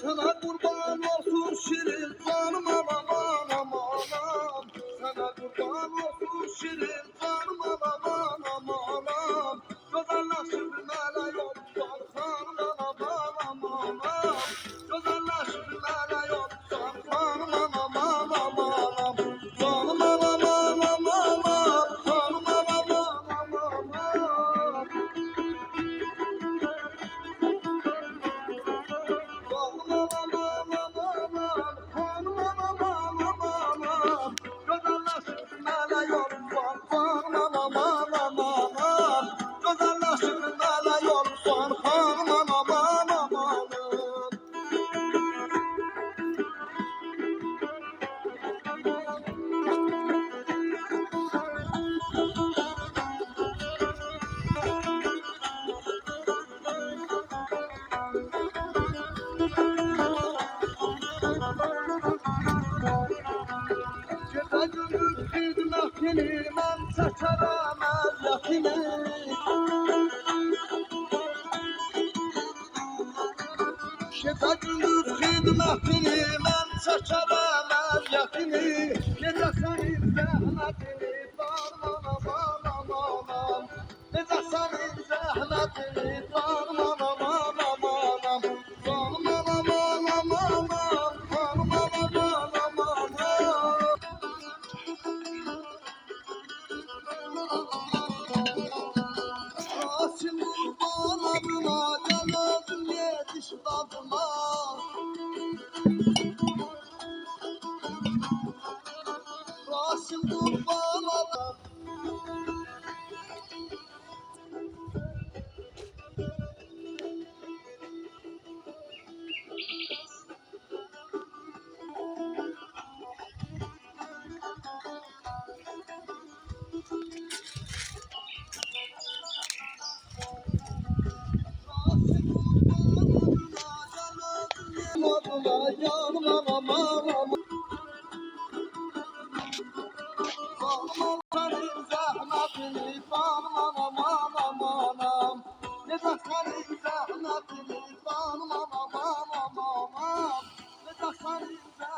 Sana kurban olsun şirin canım aman aman aman. Sana kurban olsun şirin canım aman aman aman. Güzelleşir mele yoldan canım aman aman aman. Güzelleşir mele yoldan canım aman aman aman. Canım aman aman aman. Canım aman aman aman. Ben çaçaram əziyyətini. Şefa gündüz xidmətini, mən çaçaram əziyyətini. Necə sənin zəhmətini, darmana mana manam. Necə sənin zəhmətini, darmana mana manam. Darmana mana manam, darmana mana manam. Rasim kurban adına, gel özüm yetiş dadıma. Rasim kurban adına. Zahmetini,